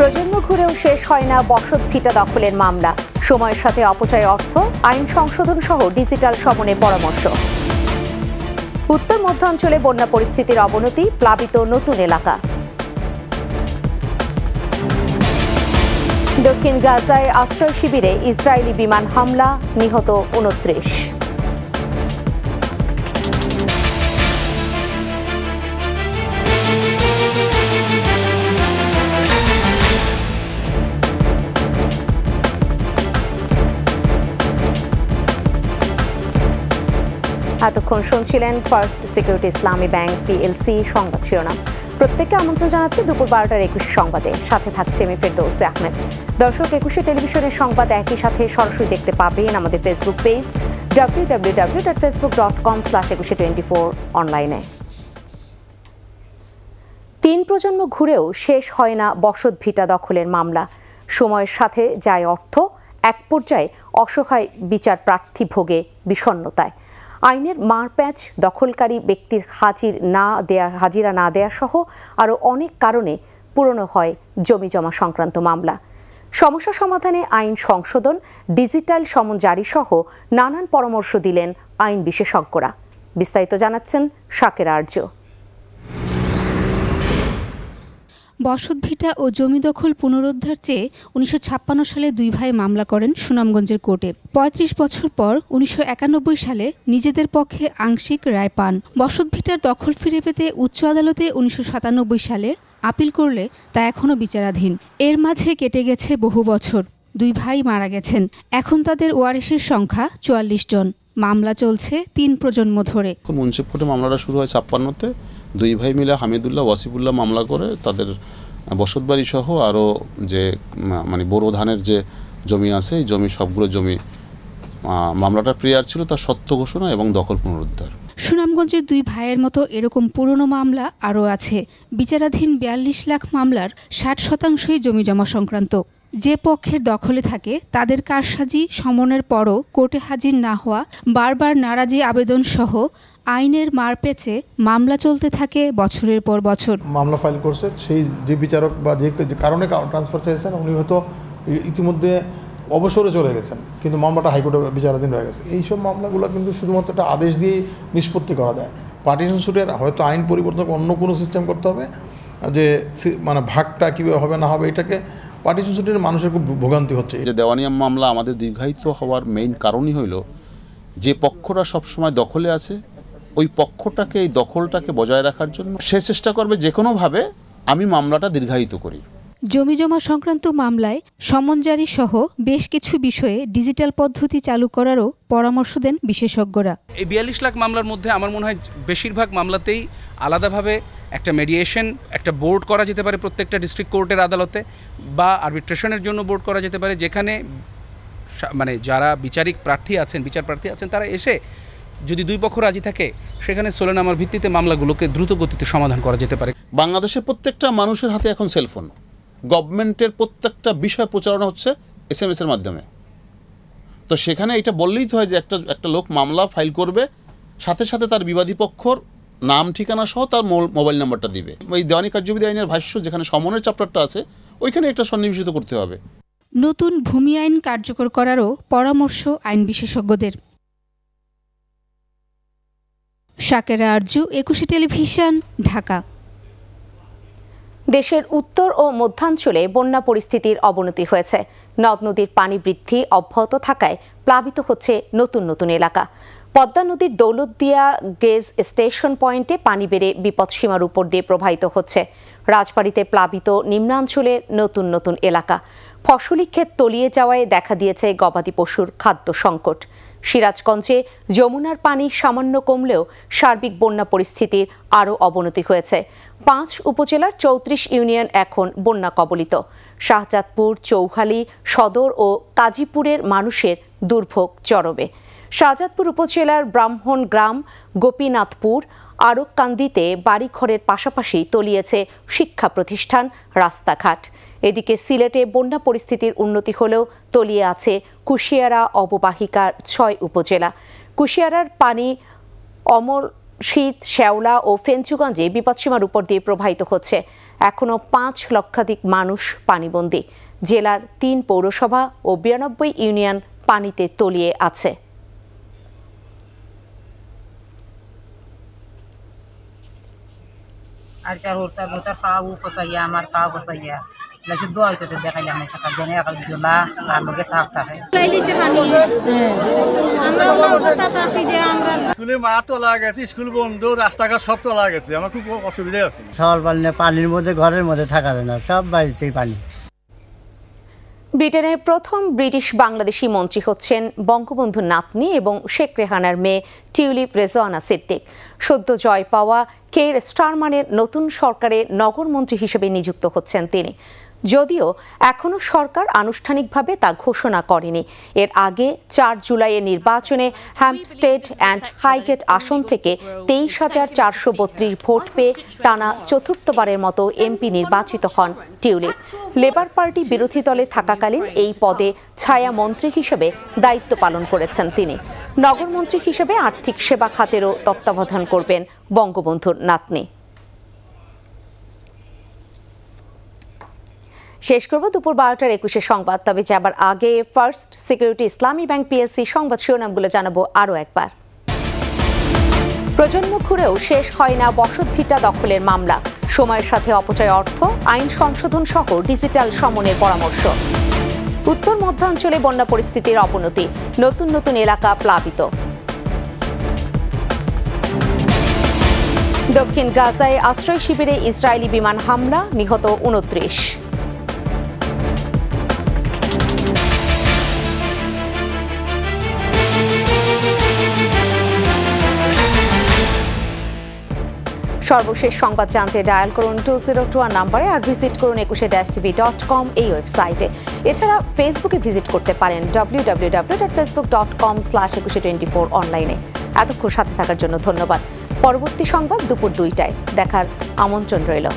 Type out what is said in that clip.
প্রজন্ম ঘুরেও শেষ হয় না বসত ভিটা দখলের মামলা। সময়ের সাথে অপচয় অর্থ, আইন সংশোধন সহ ডিজিটাল সমনে পরামর্শ। উত্তর মধ্যাঞ্চলে বন্যা পরিস্থিতির অবনতি, প্লাবিত নতুন এলাকা। দক্ষিণ গাজায় আশ্রয় শিবিরে ইসরায়েলি বিমান হামলা, নিহত ২৯। এতক্ষণ শুনছিলেন ফার্স্ট সিকিউরিটি ইসলামী ব্যাংক পিএলসি সংবাদ শিরোনাম। প্রত্যেককে আমন্ত্রণ জানাচ্ছি দুপুর ১২টার ২১ সংবাদে। সাথে থাকছে আমি ফেরদৌসী আহমেদ। দর্শক, ২১ টেলিভিশনের সংবাদ একই সাথে সরাসরি দেখতে পাবেন আমাদের ফেসবুক পেজ www.facebook.com/2124 অনলাইনে। ৩ প্রজন্ম ঘুরেও শেষ হয় না বসত ভিটা দখলের মামলা। সময়ের সাথে যায় অর্থ, এক পর্যায়ে অসহায় বিচার প্রার্থী ভোগে বিষণ্ণতায়। আইনের মারপ্যাঁচ, দখলকারী ব্যক্তির হাজিরা না দেয়া সহ আরও অনেক কারণে পুরনো হয় জমিজমা সংক্রান্ত মামলা। সমস্যা সমাধানে আইন সংশোধন, ডিজিটাল সমন জারি সহ নানান পরামর্শ দিলেন আইন বিশেষজ্ঞরা। বিস্তারিত জানাচ্ছেন শাকেরা আরজু। বসতভিটা ও জমি দখল পুনরুদ্ধার চেয়ে ১৯৫৬ সালে দুই ভাই মামলা করেন সুনামগঞ্জের কোর্টে। ৩৫ বছর পর ১৯৯১ সালে নিজেদের পক্ষে আংশিক রায় পান। বসতভিটার দখল ফিরে পেতে উচ্চ আদালতে ১৯৯৭ সালে আপিল করলে তা এখনও বিচারাধীন। এর মাঝে কেটে গেছে বহু বছর। দুই ভাই মারা গেছেন। এখন তাদের ওয়ারিশের সংখ্যা ৪৪ জন। মামলা চলছে ৩ প্রজন্ম ধরে। মুন্সিপ কোর্টে মামলাটা শুরু হয় ৫৬-তে। দুই ভাই মিলে হামিদুল্লাহ, ওয়াসিফুল্লাহ মামলা করে তাদের বসতবাড়ি সহ আরও যে বোরো ধানের যে জমি আছে, এই জমি সবগুলো জমি মামলাটা প্রেয়ার ছিল তার সত্য ঘোষণা এবং দখল পুনরুদ্ধার। সুনামগঞ্জের দুই ভাইয়ের মতো এরকম পুরনো মামলা আরও আছে। বিচারাধীন ৪২ লাখ মামলার ৬০% জমিজমা সংক্রান্ত। যে পক্ষের দখলে থাকে তাদের কারসাজি সমনের পরও কোর্টে হাজির না হওয়া, বারবার নারাজি আবেদন সহ আইনের মারপ্যাঁচে মামলা চলতে থাকে বছরের পর বছর। মামলা ফাইল করছে সেই যে বিচারক বা যে কারণে ট্রান্সফার চেয়েছেন উনি হয়তো ইতিমধ্যে অবসরে চলে গেছেন, কিন্তু মামলাটা হাইকোর্টে বিচারাধীন হয়ে গেছে। এইসব মামলাগুলো কিন্তু শুধুমাত্র একটা আদেশ দিয়ে নিষ্পত্তি করা যায়। পার্টিশন সুটের হয়তো আইন পরিবর্তন অন্য কোনো সিস্টেম করতে হবে, যে ভাগটা কীভাবে হবে না হবে, এটাকে পার্টিশন সুটের মানুষের খুব ভোগান্তি হচ্ছে। যে দেওয়ানিয়া মামলা আমাদের দীর্ঘায়িত হওয়ার মেইন কারণই হইল যে পক্ষরা সবসময় দখলে আছে, ওই পক্ষটাকে, এই দখলটাকে বজায় রাখার জন্য সে চেষ্টা করবে যে কোনোভাবে আমি মামলাটা দীর্ঘায়িত করি। জমিজমা সংক্রান্ত মামলায় সমন জারি সহ বেশ কিছু বিষয়ে ডিজিটাল পদ্ধতি চালু করারও পরামর্শ দেন বিশেষজ্ঞরা। এই ৪২ লাখ মামলার মধ্যে আমার মনে হয় বেশিরভাগ মামলাতেই আলাদাভাবে একটা মেডিয়েশন, একটা বোর্ড করা যেতে পারে প্রত্যেকটা ডিস্ট্রিক্ট কোর্টের আদালতে, বা আরবিট্রেশনের জন্য বোর্ড করা যেতে পারে, যেখানে যারা বিচার প্রার্থী আছেন তারা এসে যদি দুই পক্ষ রাজি থাকে সেখানে সোলেনামার ভিত্তিতে মামলাগুলোকে দ্রুত গতিতে সমাধান করা যেতে পারে। বাংলাদেশের প্রত্যেকটা মানুষের হাতে এখন সেলফোন। গভর্নমেন্টের প্রত্যেকটা বিষয় প্রচারণা হচ্ছে SMS এর মাধ্যমে। তো সেখানে এটা বললেই তো হয় যে একটা লোক মামলা ফাইল করবে, সাথে সাথে তার বিবাদী পক্ষর নাম, ঠিকানা সহ তার মোবাইল নাম্বারটা দিবে। এই দেওয়ানি কার্যবিধি আইনের ভাষ্য যেখানে সমনের চ্যাপ্টারটা আছে ওইখানে একটা সন্নিবেশিত করতে হবে। নতুন ভূমি আইন কার্যকর করারও পরামর্শ আইন বিশেষজ্ঞদের। শাকেরা আরজু, ২১ টেলিভিশন, ঢাকা। দেশের উত্তর ও মধ্যাঞ্চলে বন্যা পরিস্থিতির অবনতি হয়েছে। নদ নদীর পানি বৃদ্ধি অব্যাহত থাকায় প্লাবিত হচ্ছে নতুন নতুন এলাকা। পদ্মা নদীর দৌলতদিয়া গেজ স্টেশন পয়েন্টে পানি বেড়ে বিপদসীমার উপর দিয়ে প্রবাহিত হচ্ছে। রাজবাড়ীতে প্লাবিত নিম্নাঞ্চলের নতুন নতুন এলাকা। ফসলি ক্ষেত তলিয়ে যাওয়ায় দেখা দিয়েছে গবাদি পশুর খাদ্য সংকট। সিরাজগঞ্জে যমুনার পানি সামান্য কমলেও সার্বিক বন্যা পরিস্থিতির আরও অবনতি হয়েছে। ৫ উপজেলার ৩৪ ইউনিয়ন এখন বন্যা কবলিত। শাহজাদপুর, চৌখালী, সদর ও কাজীপুরের মানুষের দুর্ভোগ চরমে। শাহজাদপুর উপজেলার ব্রাহ্মণগ্রাম, গোপীনাথপুর, আরবকান্দিতে বাড়িঘরের পাশাপাশি তলিয়েছে শিক্ষা প্রতিষ্ঠান, রাস্তাঘাট। এদিকে সিলেটে বন্যা পরিস্থিতির উন্নতি হলেও তলিয়ে আছে কুশিয়ারা অববাহিকার ৬ উপজেলা। কুশিয়ারার পানি অমল শীত, শেওলা ও ফেঞ্চুগঞ্জে বিপদসীমার উপর দিয়ে প্রবাহিত হচ্ছে। এখনও 5 লক্ষাধিক মানুষ পানিবন্দী। জেলার 3 পৌরসভা ও 92 ইউনিয়ন পানিতে তলিয়ে আছে। স্কুলে মা তোলা গেছে, স্কুল বন্ধ, রাস্তাঘাট সব তোলা গেছে। আমার খুব অসুবিধা আছে। সকাল পানির মধ্যে ঘরের মধ্যে থাকা যায় না, সব বাড়িতেই পানি। ব্রিটেনের প্রথম ব্রিটিশ বাংলাদেশি মন্ত্রী হচ্ছেন বঙ্গবন্ধু নাতনি এবং শেখ রেহানার মেয়ে টিউলিপ রেজওয়ানা সিদ্দিক। সদ্য জয় পাওয়া কের স্টারমানের নতুন সরকারে নগরমন্ত্রী হিসেবে নিযুক্ত হচ্ছেন তিনি। যদিও এখনও সরকার আনুষ্ঠানিকভাবে তা ঘোষণা করেনি। এর আগে 4 জুলাইয়ের নির্বাচনে হ্যাম্পস্টেড অ্যান্ড হাইগেট আসন থেকে 23,432 ভোট পেয়ে টানা চতুর্থবারের মতো এমপি নির্বাচিত হন টিউলিপ। লেবার পার্টি বিরোধী দলে থাকাকালীন এই পদে ছায়া মন্ত্রী হিসেবে দায়িত্ব পালন করেছেন তিনি। নগরমন্ত্রী হিসেবে আর্থিক সেবা খাতেরও তত্ত্বাবধান করবেন বঙ্গবন্ধুর নাতনি। শেষ করব দুপুর 12টার 21 সংবাদ। তবে যাবার আগে ফার্স্ট সিকিউরিটি ইসলামী ব্যাংক পিএসসি সংবাদ শিরোনামগুলো জানাবো আরও একবার। প্রজন্ম ঘুরেও শেষ হয় না বসতভিটা দখলের মামলা। সময়ের সাথে অপচয় অর্থ, আইন সংশোধন সহ ডিজিটাল সমনের পরামর্শ। উত্তর মধ্যাঞ্চলে বন্যা পরিস্থিতির অবনতি, নতুন নতুন এলাকা প্লাবিত। দক্ষিণ গাজায় আশ্রয় শিবিরে ইসরায়েলি বিমান হামলা, নিহত 29। সর্বশেষ সংবাদ জানতে ডায়াল করুন 2021 নাম্বারে আর ভিজিট করুন 21-tv.com এই ওয়েবসাইটে। এছাড়া ফেসবুকে ভিজিট করতে পারেন www.facebook.com/2124 অনলাইনে। এতক্ষণ সাথে থাকার জন্য ধন্যবাদ। পরবর্তী সংবাদ দুপুর 2টায় দেখার আমন্ত্রণ রইল।